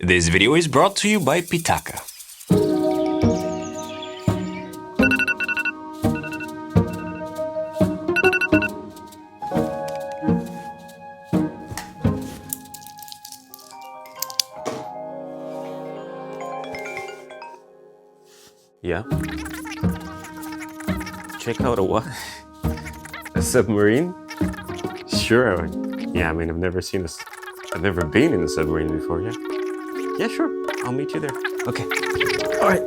This video is brought to you by Pitaka. Yeah. Check out a what? A submarine? Sure. Yeah, I mean, I've never been in a submarine before, yeah? Yeah, sure. I'll meet you there. Okay. All right.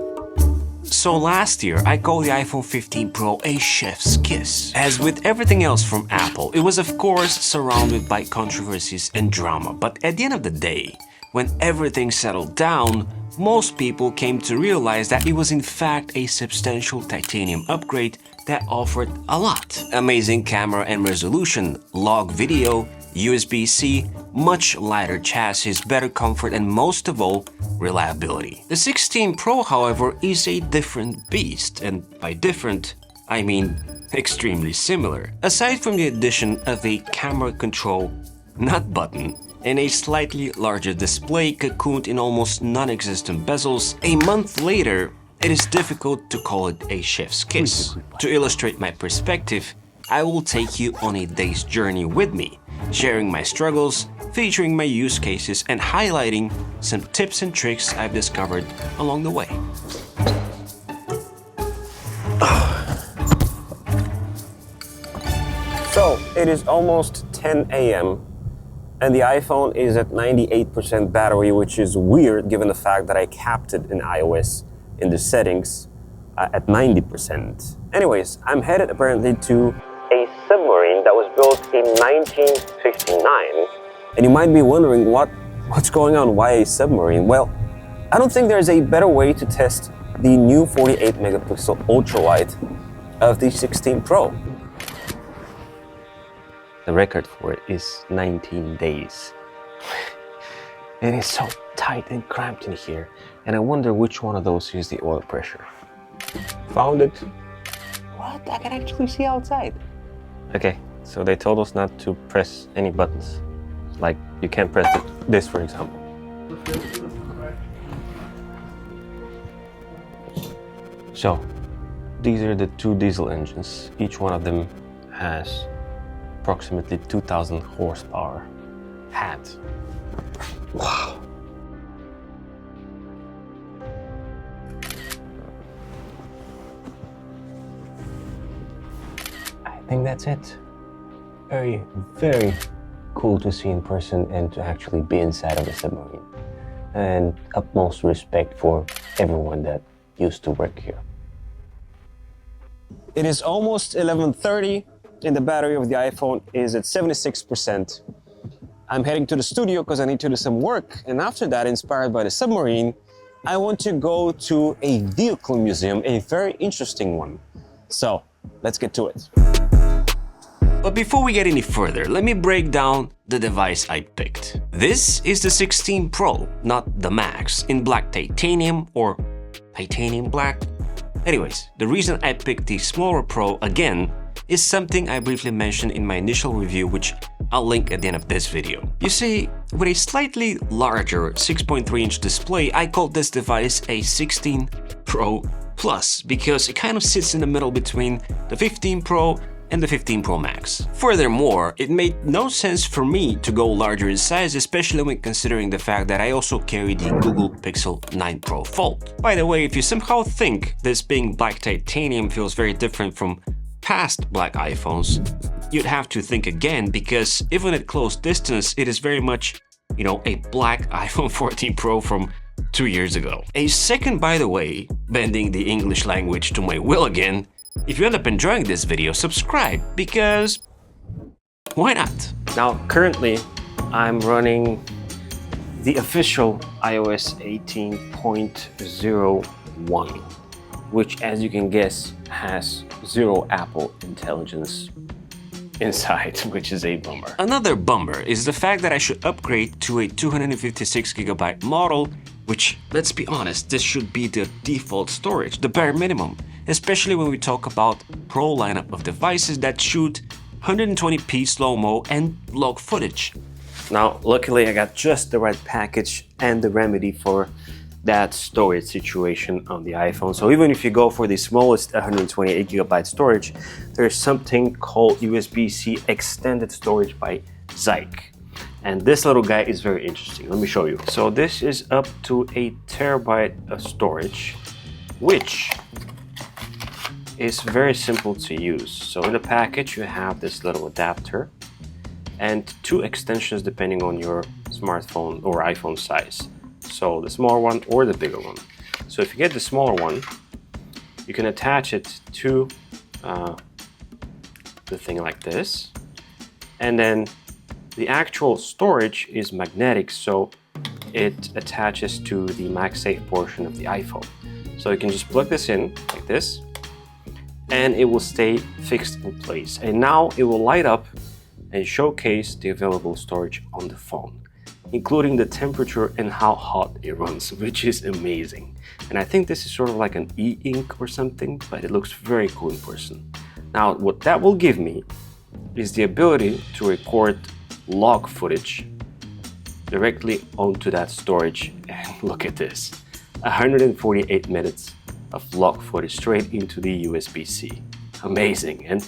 So last year, I called the iPhone 15 Pro a chef's kiss. As with everything else from Apple, it was of course surrounded by controversies and drama. But at the end of the day, when everything settled down, most people came to realize that it was in fact a substantial titanium upgrade that offered a lot. Amazing camera and resolution, log video, USB-C, much lighter chassis, better comfort, and most of all, reliability. The 16 Pro, however, is a different beast, and by different, I mean extremely similar. Aside from the addition of a camera control nut button and a slightly larger display cocooned in almost non-existent bezels, a month later, it is difficult to call it a chef's kiss. To illustrate my perspective, I will take you on a day's journey with me, sharing my struggles, featuring my use cases, and highlighting some tips and tricks I've discovered along the way. So, it is almost 10 a.m. and the iPhone is at 98% battery, which is weird given the fact that I capped it in iOS in the settings at 90%. Anyways, I'm headed apparently to a submarine that was built in 1959. And you might be wondering what's going on, why a submarine? Well, I don't think there's a better way to test the new 48 megapixel ultrawide of the 16 Pro. The record for it is 19 days. And it's so tight and cramped in here, and I wonder which one of those is the oil pressure. Found it. What? I can actually see outside. Okay, so they told us not to press any buttons. Like, you can't press this, for example. So, these are the two diesel engines. Each one of them has approximately 2,000 horsepower. Wow. I think that's it. Very, very cool to see in person and to actually be inside of a submarine. And utmost respect for everyone that used to work here. It is almost 11:30 and the battery of the iPhone is at 76%. I'm heading to the studio because I need to do some work, and after that, inspired by the submarine, I want to go to a vehicle museum, a very interesting one. So, let's get to it. But before we get any further, let me break down the device I picked. This is the 16 Pro, not the Max, in black titanium or titanium black. Anyways, the reason I picked the smaller Pro again is something I briefly mentioned in my initial review, which I'll link at the end of this video. You see, with a slightly larger 6.3-inch display, I called this device a 16 Pro Plus because it kind of sits in the middle between the 15 Pro and the 15 Pro Max. Furthermore, it made no sense for me to go larger in size, especially when considering the fact that I also carry the Google Pixel 9 Pro Fold. By the way, if you somehow think this being black titanium feels very different from past black iPhones, you'd have to think again, because even at close distance, it is very much, a black iPhone 14 Pro from 2 years ago. A second, by the way, bending the English language to my will again, if you end up enjoying this video, subscribe, because why not? Now, currently, I'm running the official iOS 18.01, which, as you can guess, has zero Apple intelligence inside, which is a bummer. Another bummer is the fact that I should upgrade to a 256GB model, which, let's be honest, this should be the default storage, the bare minimum, especially when we talk about Pro lineup of devices that shoot 120p slow-mo and log footage. Now, luckily I got just the right package and the remedy for that storage situation on the iPhone. So even if you go for the smallest 128 gigabyte storage, there's something called USB-C extended storage by Zyke. And this little guy is very interesting. Let me show you. So this is up to a terabyte of storage, which is very simple to use. So in the package, you have this little adapter and two extensions depending on your smartphone or iPhone size. So the smaller one or the bigger one. So if you get the smaller one, you can attach it to the thing like this. And then the actual storage is magnetic, so it attaches to the MagSafe portion of the iPhone. So you can just plug this in like this, and it will stay fixed in place. And now it will light up and showcase the available storage on the phone, including the temperature and how hot it runs, which is amazing. And I think this is sort of like an e-ink or something, but it looks very cool in person. Now, what that will give me is the ability to record log footage directly onto that storage. And look at this, 148 minutes of log footage straight into the USB-C. Amazing. And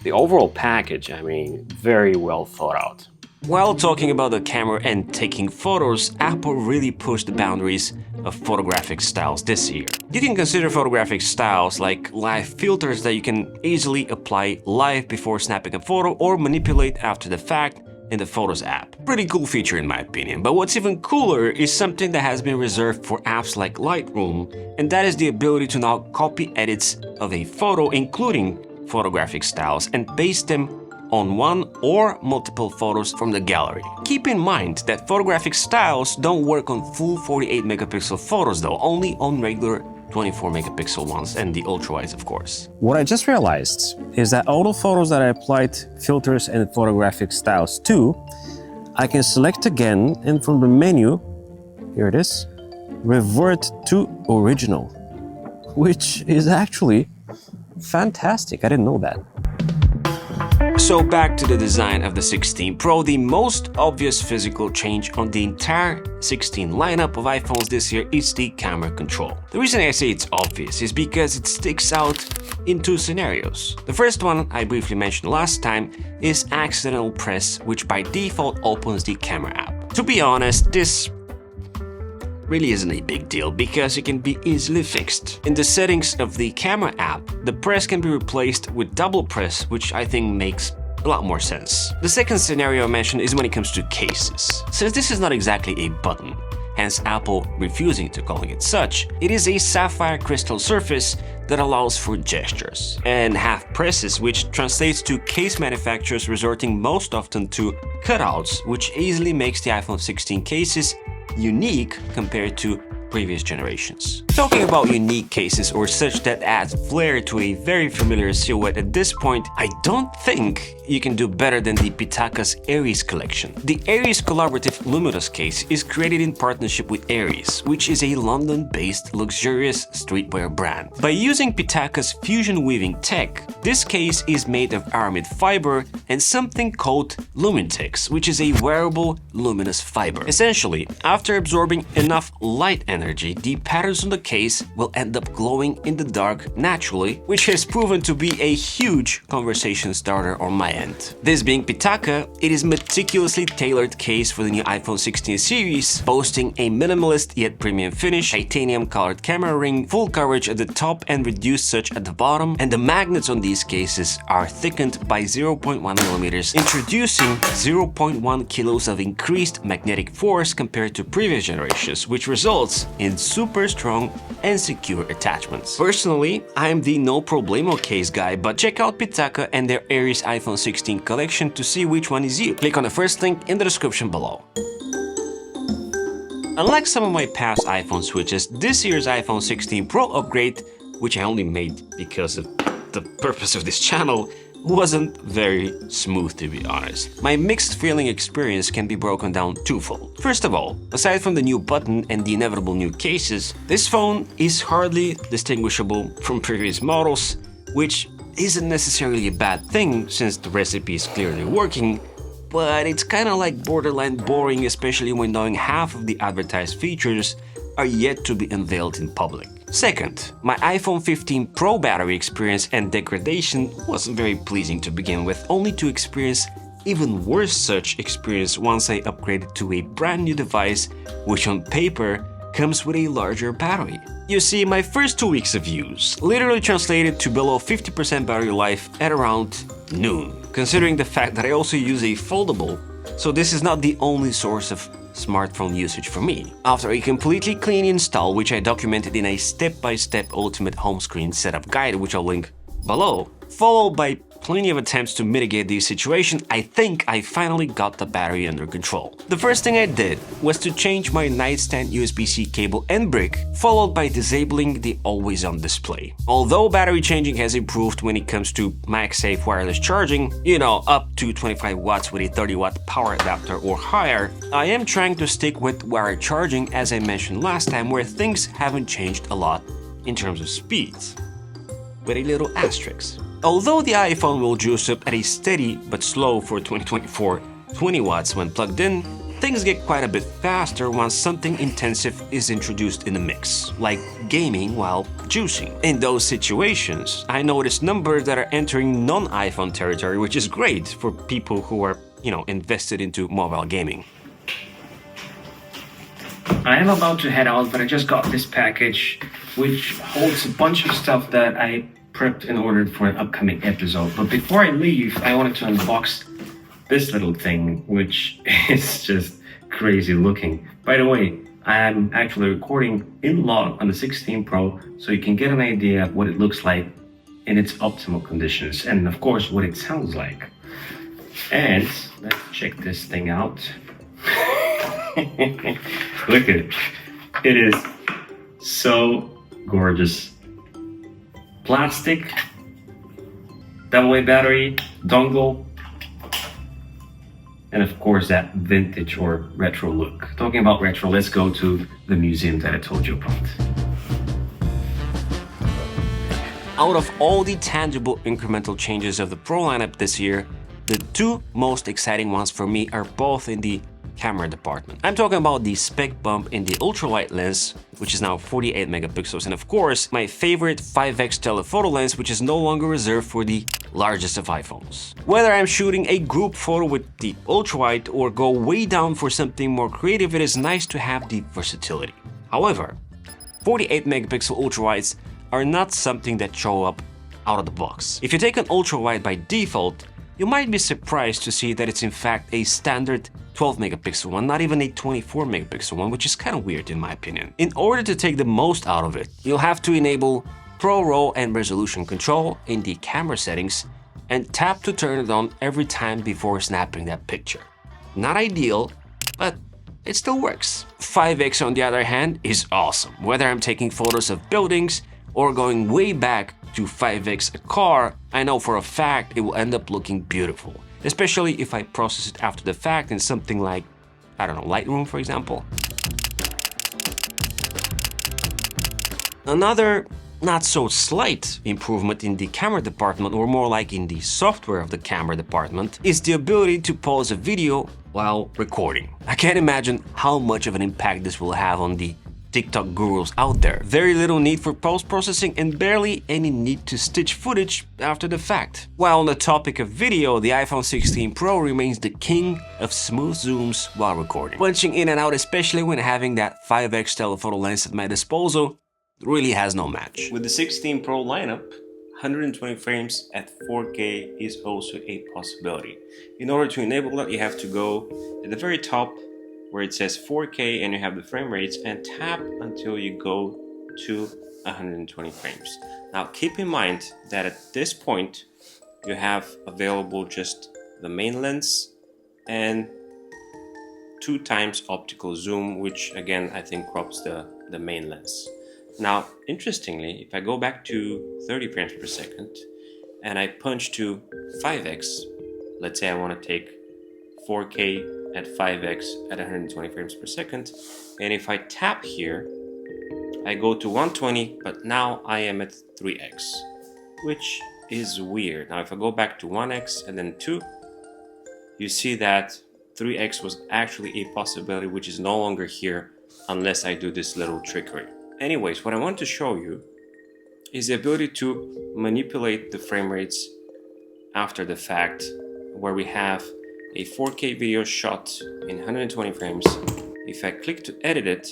the overall package, I mean, very well thought out. While talking about the camera and taking photos, Apple really pushed the boundaries of photographic styles this year. You can consider photographic styles like live filters that you can easily apply live before snapping a photo or manipulate after the fact in the Photos app. Pretty cool feature in my opinion, but what's even cooler is something that has been reserved for apps like Lightroom, and that is the ability to now copy edits of a photo, including photographic styles, and paste them on one or multiple photos from the gallery. Keep in mind that photographic styles don't work on full 48 megapixel photos though, only on regular 24 megapixel ones and the ultra-wides, of course. What I just realized is that all the photos that I applied filters and photographic styles to, I can select again, and from the menu, here it is, revert to original, which is actually fantastic. I didn't know that. So back to the design of the 16 Pro, the most obvious physical change on the entire 16 lineup of iPhones this year is the camera control. The reason I say it's obvious is because it sticks out in two scenarios. The first one, I briefly mentioned last time, is accidental press, which by default opens the camera app. To be honest, this really isn't a big deal because it can be easily fixed. In the settings of the camera app, the press can be replaced with double press, which I think makes a lot more sense. The second scenario I mentioned is when it comes to cases. Since this is not exactly a button, hence Apple refusing to calling it such, it is a sapphire crystal surface that allows for gestures, and half presses, which translates to case manufacturers resorting most often to cutouts, which easily makes the iPhone 16 cases unique compared to previous generations. Talking about unique cases or such that adds flair to a very familiar silhouette at this point, I don't think you can do better than the Pitaka's Aries collection. The Aries collaborative Luminous case is created in partnership with Aries, which is a London-based luxurious streetwear brand. By using Pitaka's fusion weaving tech, this case is made of aramid fiber and something called Lumitex, which is a wearable luminous fiber. Essentially, after absorbing enough light energy, the patterns on the case will end up glowing in the dark naturally, which has proven to be a huge conversation starter on my end. This being Pitaka, it is meticulously tailored case for the new iPhone 16 series, boasting a minimalist yet premium finish, titanium colored camera ring, full coverage at the top and reduced such at the bottom, and the magnets on these cases are thickened by 0.1 millimeters, introducing 0.1 kilos of increased magnetic force compared to previous generations, which results in super strong and secure attachments. Personally, I'm the no problemo case guy, but check out Pitaka and their Aries iPhone 16 collection to see which one is you. Click on the first link in the description below. Unlike some of my past iPhone switches, this year's iPhone 16 Pro upgrade, which I only made because of the purpose of this channel, wasn't very smooth, to be honest. My mixed feeling experience can be broken down twofold. First of all, aside from the new button and the inevitable new cases, this phone is hardly distinguishable from previous models, which isn't necessarily a bad thing since the recipe is clearly working, but it's kinda like borderline boring, especially when knowing half of the advertised features are yet to be unveiled in public. Second, my iPhone 15 Pro battery experience and degradation wasn't very pleasing to begin with, only to experience even worse such experience once I upgraded to a brand new device which on paper comes with a larger battery. You see, my first 2 weeks of use literally translated to below 50% battery life at around noon, considering the fact that I also use a foldable, so this is not the only source of smartphone usage for me. After a completely clean install, which I documented in a step-by-step ultimate home screen setup guide, which I'll link below, followed by plenty of attempts to mitigate the situation, I think I finally got the battery under control. The first thing I did was to change my nightstand USB-C cable and brick, followed by disabling the always-on display. Although battery changing has improved when it comes to MagSafe wireless charging, up to 25 watts with a 30-watt power adapter or higher, I am trying to stick with wired charging as I mentioned last time, where things haven't changed a lot in terms of speeds. With a little asterisk. Although the iPhone will juice up at a steady but slow for 2024 20 watts when plugged in, things get quite a bit faster once something intensive is introduced in the mix, like gaming while juicing. In those situations, I notice numbers that are entering non-iPhone territory, which is great for people who are, invested into mobile gaming. I am about to head out, but I just got this package, which holds a bunch of stuff that I prepped and ordered for an upcoming episode. But before I leave, I wanted to unbox this little thing, which is just crazy looking. By the way, I'm actually recording in log on the 16 Pro, so you can get an idea of what it looks like in its optimal conditions, and of course what it sounds like. And let's check this thing out. Look at it. It is so gorgeous. Plastic, AA battery, dongle, and of course that vintage or retro look. Talking about retro, let's go to the museum that I told you about. Out of all the tangible incremental changes of the Pro lineup this year, the two most exciting ones for me are both in the camera department. I'm talking about the spec bump in the ultrawide lens, which is now 48 megapixels, and of course my favorite 5x telephoto lens, which is no longer reserved for the largest of iPhones. Whether I'm shooting a group photo with the ultrawide or go way down for something more creative, it is nice to have the versatility. However, 48 megapixel ultrawides are not something that show up out of the box. If you take an ultrawide by default, you might be surprised to see that it's in fact a standard 12 megapixel one, not even a 24 megapixel one, which is kind of weird in my opinion. In order to take the most out of it, you'll have to enable Pro RAW and resolution control in the camera settings and tap to turn it on every time before snapping that picture. Not ideal, but it still works. 5x on the other hand is awesome. Whether I'm taking photos of buildings or going way back to 5x a car, I know for a fact it will end up looking beautiful. Especially if I process it after the fact in something like, Lightroom for example. Another not so slight improvement in the camera department, or more like in the software of the camera department, is the ability to pause a video while recording. I can't imagine how much of an impact this will have on the TikTok gurus out there. Very little need for post-processing and barely any need to stitch footage after the fact. While on the topic of video, the iPhone 16 Pro remains the king of smooth zooms while recording. Punching in and out, especially when having that 5x telephoto lens at my disposal, really has no match. With the 16 Pro lineup, 120 frames at 4K is also a possibility. In order to enable that, you have to go at the very top where it says 4K and you have the frame rates, and tap until you go to 120 frames. Now keep in mind that at this point you have available just the main lens and 2 times optical zoom, which again I think crops the main lens. Now interestingly, if I go back to 30 frames per second and I punch to 5x, let's say I want to take 4K at 5x at 120 frames per second, and if I tap here I go to 120, but now I am at 3x, which is weird. Now if I go back to 1x and then 2, you see that 3x was actually a possibility, which is no longer here unless I do this little trickery. Anyways, what I want to show you is the ability to manipulate the frame rates after the fact, where we have a 4K video shot in 120 frames. If I click to edit it,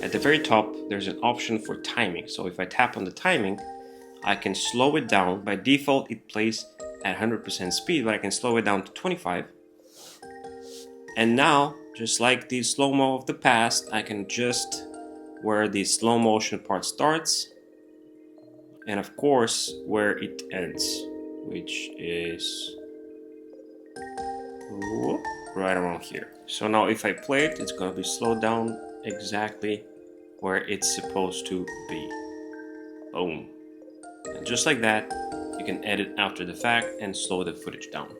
at the very top there's an option for timing. So if I tap on the timing, I can slow it down. By default it plays at 100% speed, but I can slow it down to 25. And now, just like the slow-mo of the past, I can adjust where the slow motion part starts and of course where it ends, which is right around here. So now if I play it, it's going to be slowed down exactly where it's supposed to be. Boom. And just like that, you can edit after the fact and slow the footage down.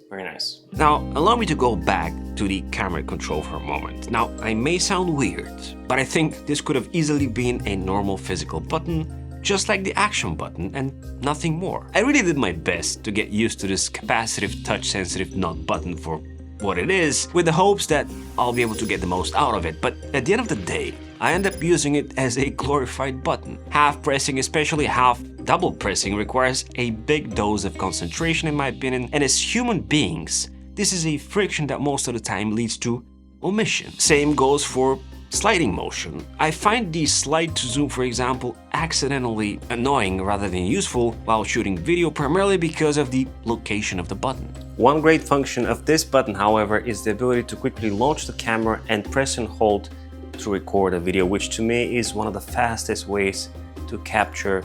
Very nice. Now, allow me to go back to the camera control for a moment. Now, I may sound weird, but I think this could have easily been a normal physical button, just like the action button, and nothing more. I really did my best to get used to this capacitive touch-sensitive nut button for what it is, with the hopes that I'll be able to get the most out of it, but at the end of the day, I end up using it as a glorified button. Half pressing, especially half double pressing, requires a big dose of concentration in my opinion, and as human beings, this is a friction that most of the time leads to omission. Same goes for sliding motion. I find the slide to zoom, for example, accidentally annoying rather than useful while shooting video, primarily because of the location of the button. One great function of this button, however, is the ability to quickly launch the camera and press and hold to record a video, which to me is one of the fastest ways to capture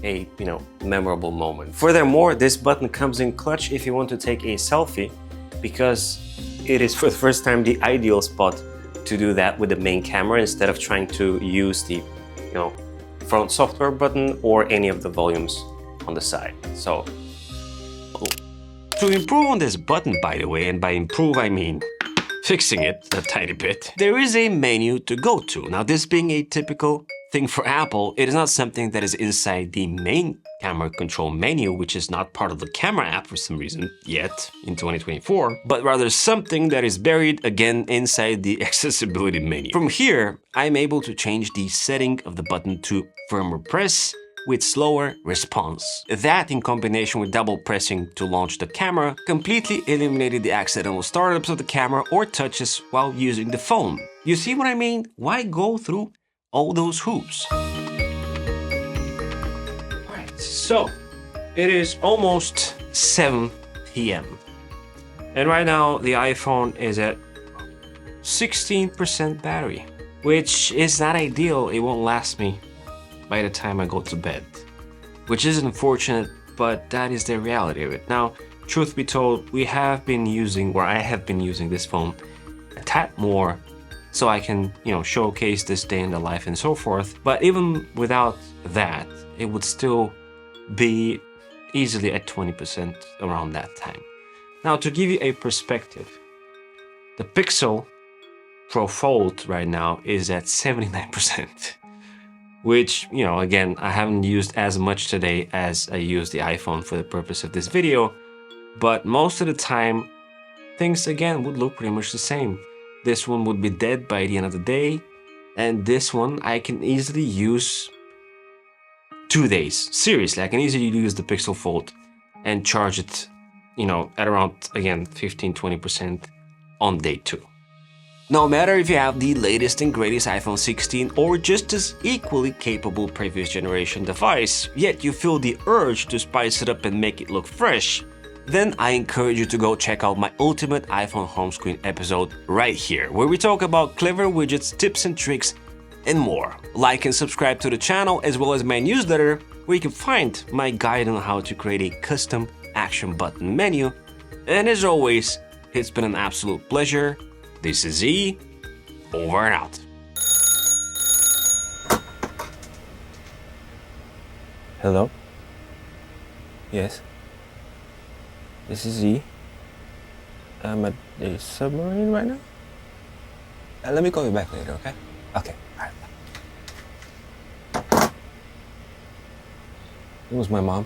a memorable moment. Furthermore, this button comes in clutch if you want to take a selfie, because it is for the first time the ideal spot to do that with the main camera instead of trying to use the front software button or any of the volumes on the side. So to improve on this button, by the way, and by improve I mean fixing it a tiny bit, there is a menu to go to. Now, this being a typical thing for Apple, it is not something that is inside the main camera control menu, which is not part of the camera app for some reason yet in 2024, but rather something that is buried again inside the accessibility menu. From here, I'm able to change the setting of the button to firmer press with slower response. That, in combination with double pressing to launch the camera, completely eliminated the accidental startups of the camera or touches while using the phone. You see what I mean? Why go through all those hoops? Alright, so it is almost 7 p.m. and right now the iPhone is at 16% battery, which is not ideal. It won't last me by the time I go to bed, which is unfortunate, but that is the reality of it. Now, truth be told, I have been using this phone a tad more so I can, showcase this day in the life and so forth. But even without that, it would still be easily at 20% around that time. Now, to give you a perspective, the Pixel Pro Fold right now is at 79%. Which, again, I haven't used as much today as I used the iPhone for the purpose of this video, but most of the time, things again would look pretty much the same. This one would be dead by the end of the day, and this one I can easily use 2 days. Seriously, I can easily use the Pixel Fold and charge it, at around, again, 15-20% on day 2. No matter if you have the latest and greatest iPhone 16 or just as equally capable previous generation device, yet you feel the urge to spice it up and make it look fresh, then I encourage you to go check out my ultimate iPhone home screen episode right here, where we talk about clever widgets, tips and tricks, and more. Like and subscribe to the channel, as well as my newsletter, where you can find my guide on how to create a custom action button menu. And as always, it's been an absolute pleasure. This is Z, over and out. Hello? Yes? This is Z. I'm at the submarine right now. Let me call you back later, okay? Okay, all right. It was my mom.